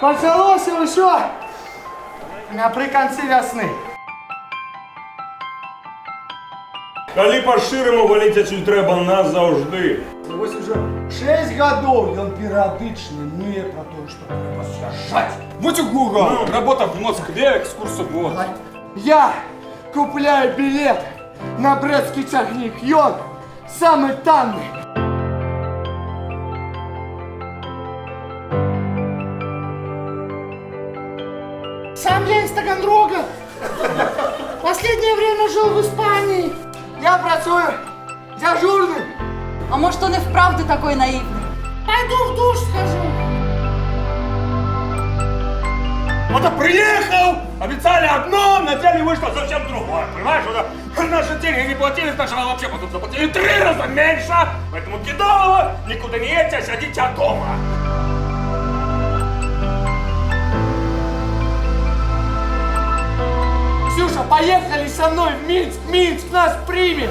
Пачалося ўсё напрыканцы вясны. Калі па-шчыраму валіць адсюль трэба назаўжды. Вось уже 6 гадоў ён перыядычна ные пра тое, што трэба з'язджаць. Будь угору, работа в Москве, экскурсовод. Я купляю білет на брэсцкі цягнік. Ён самы танны. Сам я из Таганрога. Последнее время жил в Испании. Я працую дежурным. А может, он и вправду такой наивный? Пойду в душ схожу. Вот приехал, обещали одно, на деле вышло совсем другое. Понимаешь, вот наши деньги не платили, с нашего вообще потом заплатили 3 раза меньше. Поэтому Кидалова, никуда не едьте, а сидите дома. Ксюша, поехали со мной в Минск. Минск нас примет.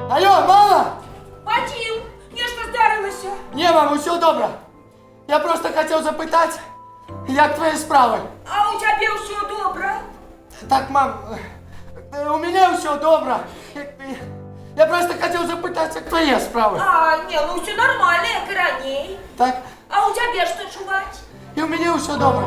Алло, мама! Вадим, нешта здарилося. Не, мама, все добре. Я просто хотел запитать, як твои справы? А у тебе все добре? Так, мам, у меня все добре. Я просто хотел запитать, як твои справы? А, не, ну все нормально, як і раней. Так, А у тебе що чуваць? и у меня все добре.